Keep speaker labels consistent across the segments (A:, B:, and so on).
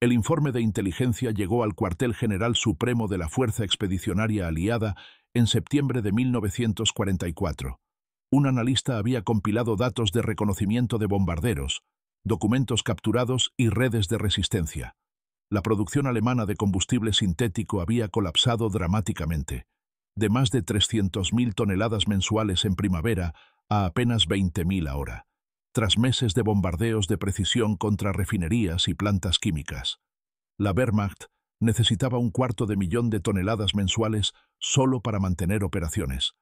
A: El informe de inteligencia llegó al cuartel general supremo de la Fuerza Expedicionaria Aliada en septiembre de 1944. Un analista había compilado datos de reconocimiento de bombarderos, documentos capturados y redes de resistencia. La producción alemana de combustible sintético había colapsado dramáticamente, de más de 300.000 toneladas mensuales en primavera a apenas 20.000 ahora, tras meses de bombardeos de precisión contra refinerías y plantas químicas. La Wehrmacht necesitaba 250.000 de toneladas mensuales solo para mantener operaciones.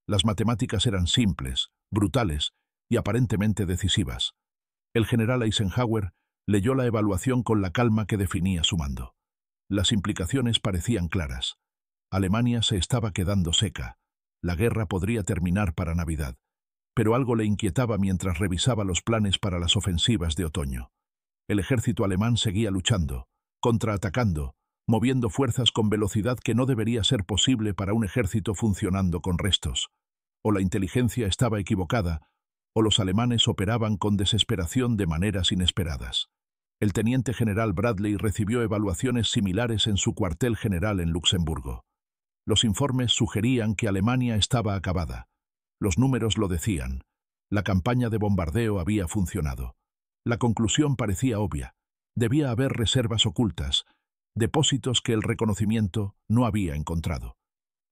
A: Las matemáticas eran simples, brutales y aparentemente decisivas. El general Eisenhower leyó la evaluación con la calma que definía su mando. Las implicaciones parecían claras. Alemania se estaba quedando seca. La guerra podría terminar para Navidad. Pero algo le inquietaba mientras revisaba los planes para las ofensivas de otoño. El ejército alemán seguía luchando, contraatacando, moviendo fuerzas con velocidad que no debería ser posible para un ejército funcionando con restos. O la inteligencia estaba equivocada, o los alemanes operaban con desesperación de maneras inesperadas. El teniente general Bradley recibió evaluaciones similares en su cuartel general en Luxemburgo. Los informes sugerían que Alemania estaba acabada. Los números lo decían. La campaña de bombardeo había funcionado. La conclusión parecía obvia. Debía haber reservas ocultas, depósitos que el reconocimiento no había encontrado.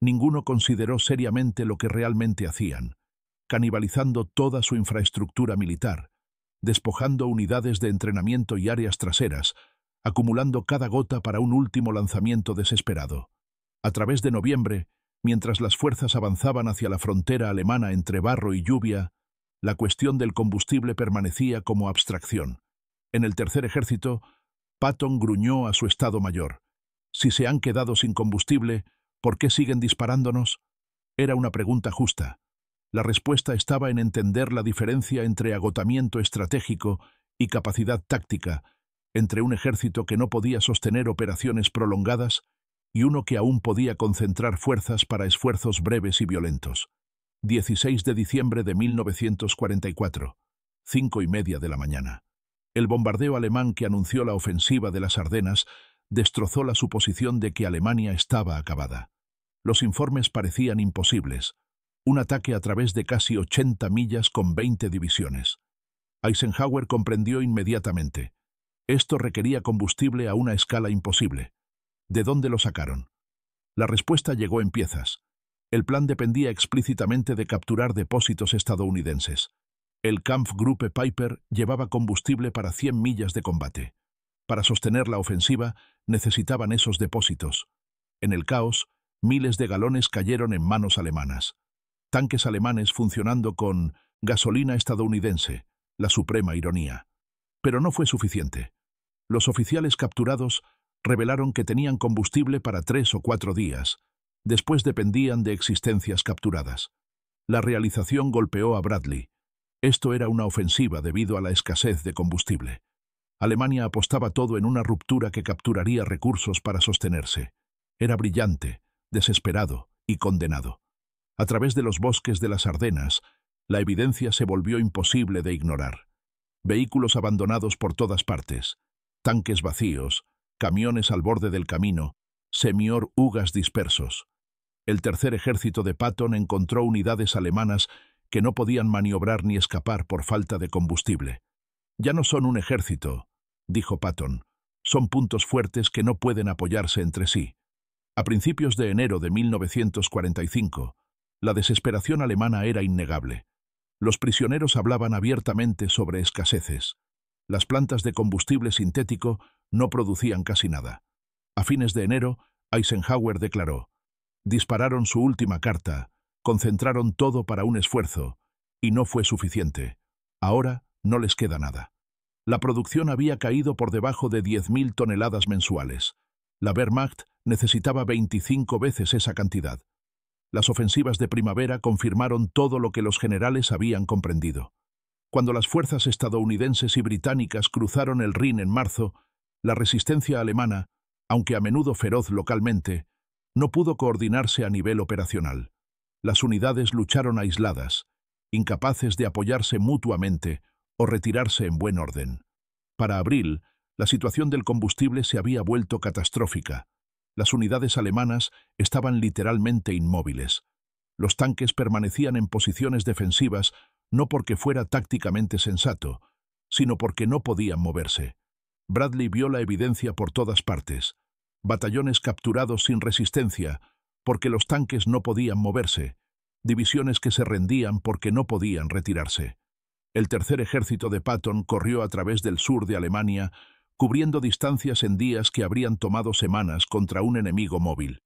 A: Ninguno consideró seriamente lo que realmente hacían, canibalizando toda su infraestructura militar, despojando unidades de entrenamiento y áreas traseras, acumulando cada gota para un último lanzamiento desesperado. A través de noviembre, mientras las fuerzas avanzaban hacia la frontera alemana entre barro y lluvia, la cuestión del combustible permanecía como abstracción. En el tercer ejército, Patton gruñó a su estado mayor. «Si se han quedado sin combustible, ¿por qué siguen disparándonos?». Era una pregunta justa. La respuesta estaba en entender la diferencia entre agotamiento estratégico y capacidad táctica, entre un ejército que no podía sostener operaciones prolongadas y uno que aún podía concentrar fuerzas para esfuerzos breves y violentos. 16 de diciembre de 1944, 5:30 de la mañana. El bombardeo alemán que anunció la ofensiva de las Ardenas destrozó la suposición de que Alemania estaba acabada. Los informes parecían imposibles. Un ataque a través de casi 80 millas con 20 divisiones. Eisenhower comprendió inmediatamente. Esto requería combustible a una escala imposible. ¿De dónde lo sacaron? La respuesta llegó en piezas. El plan dependía explícitamente de capturar depósitos estadounidenses. El Kampfgruppe Peiper llevaba combustible para 100 millas de combate. Para sostener la ofensiva, necesitaban esos depósitos. En el caos, miles de galones cayeron en manos alemanas. Tanques alemanes funcionando con gasolina estadounidense, la suprema ironía. Pero no fue suficiente. Los oficiales capturados revelaron que tenían combustible para 3 o 4 días. Después dependían de existencias capturadas. La realización golpeó a Bradley. Esto era una ofensiva debido a la escasez de combustible. Alemania apostaba todo en una ruptura que capturaría recursos para sostenerse. Era brillante, desesperado y condenado. A través de los bosques de las Ardenas, la evidencia se volvió imposible de ignorar. Vehículos abandonados por todas partes, tanques vacíos, camiones al borde del camino, semior-ugas dispersos. El tercer ejército de Patton encontró unidades alemanas que no podían maniobrar ni escapar por falta de combustible. «Ya no son un ejército», dijo Patton, «son puntos fuertes que no pueden apoyarse entre sí». A principios de enero de 1945, la desesperación alemana era innegable. Los prisioneros hablaban abiertamente sobre escaseces. Las plantas de combustible sintético no producían casi nada. A fines de enero, Eisenhower declaró: «Dispararon su última carta, concentraron todo para un esfuerzo, y no fue suficiente. Ahora no les queda nada». La producción había caído por debajo de 10.000 toneladas mensuales. La Wehrmacht necesitaba 25 veces esa cantidad. Las ofensivas de primavera confirmaron todo lo que los generales habían comprendido. Cuando las fuerzas estadounidenses y británicas cruzaron el Rin en marzo, la resistencia alemana, aunque a menudo feroz localmente, no pudo coordinarse a nivel operacional. Las unidades lucharon aisladas, incapaces de apoyarse mutuamente o retirarse en buen orden. Para abril, La situación del combustible se había vuelto catastrófica. Las unidades alemanas estaban literalmente inmóviles. Los tanques permanecían en posiciones defensivas no porque fuera tácticamente sensato, sino porque no podían moverse. Bradley vio la evidencia por todas partes. Batallones capturados sin resistencia, porque los tanques no podían moverse. Divisiones que se rendían porque no podían retirarse. El tercer ejército de Patton corrió a través del sur de Alemania, cubriendo distancias en días que habrían tomado semanas contra un enemigo móvil.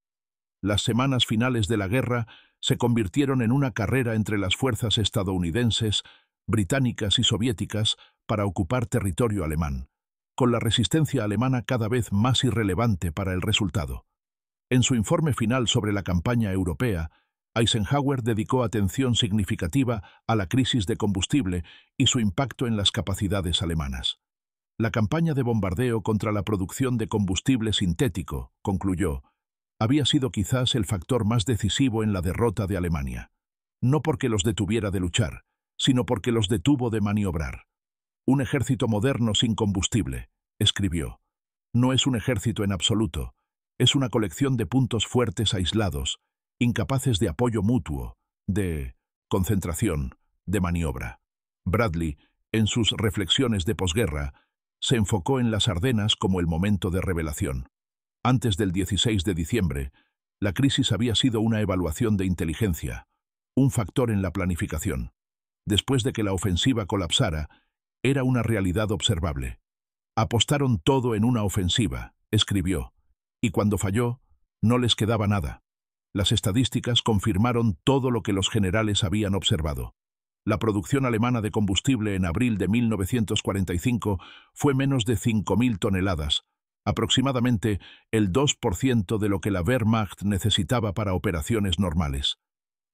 A: Las semanas finales de la guerra se convirtieron en una carrera entre las fuerzas estadounidenses, británicas y soviéticas para ocupar territorio alemán, con la resistencia alemana cada vez más irrelevante para el resultado. En su informe final sobre la campaña europea, Eisenhower dedicó atención significativa a la crisis de combustible y su impacto en las capacidades alemanas. La campaña de bombardeo contra la producción de combustible sintético, concluyó, había sido quizás el factor más decisivo en la derrota de Alemania. No porque los detuviera de luchar, sino porque los detuvo de maniobrar. Un ejército moderno sin combustible, escribió, no es un ejército en absoluto, es una colección de puntos fuertes aislados, incapaces de apoyo mutuo, de concentración, de maniobra. Bradley, en sus reflexiones de posguerra, se enfocó en las Ardenas como el momento de revelación. Antes del 16 de diciembre, la crisis había sido una evaluación de inteligencia, un factor en la planificación. Después de que la ofensiva colapsara, era una realidad observable. Apostaron todo en una ofensiva, escribió, y cuando falló, no les quedaba nada. Las estadísticas confirmaron todo lo que los generales habían observado. La producción alemana de combustible en abril de 1945 fue menos de 5.000 toneladas, aproximadamente el 2% de lo que la Wehrmacht necesitaba para operaciones normales.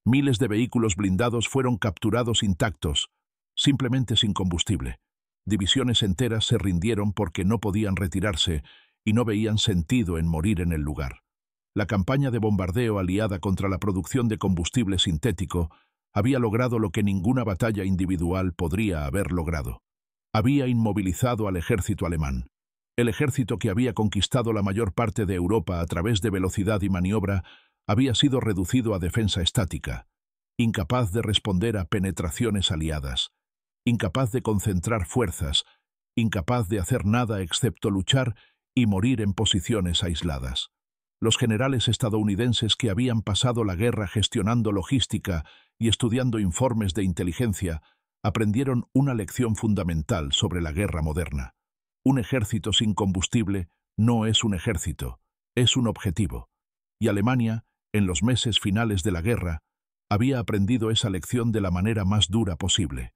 A: Miles de vehículos blindados fueron capturados intactos, simplemente sin combustible. Divisiones enteras se rindieron porque no podían retirarse y no veían sentido en morir en el lugar. La campaña de bombardeo aliada contra la producción de combustible sintético había logrado lo que ninguna batalla individual podría haber logrado. Había inmovilizado al ejército alemán. El ejército que había conquistado la mayor parte de Europa a través de velocidad y maniobra había sido reducido a defensa estática, incapaz de responder a penetraciones aliadas, incapaz de concentrar fuerzas, incapaz de hacer nada excepto luchar y morir en posiciones aisladas. Los generales estadounidenses que habían pasado la guerra gestionando logística y estudiando informes de inteligencia aprendieron una lección fundamental sobre la guerra moderna. Un ejército sin combustible no es un ejército, es un objetivo. Y Alemania, en los meses finales de la guerra, había aprendido esa lección de la manera más dura posible.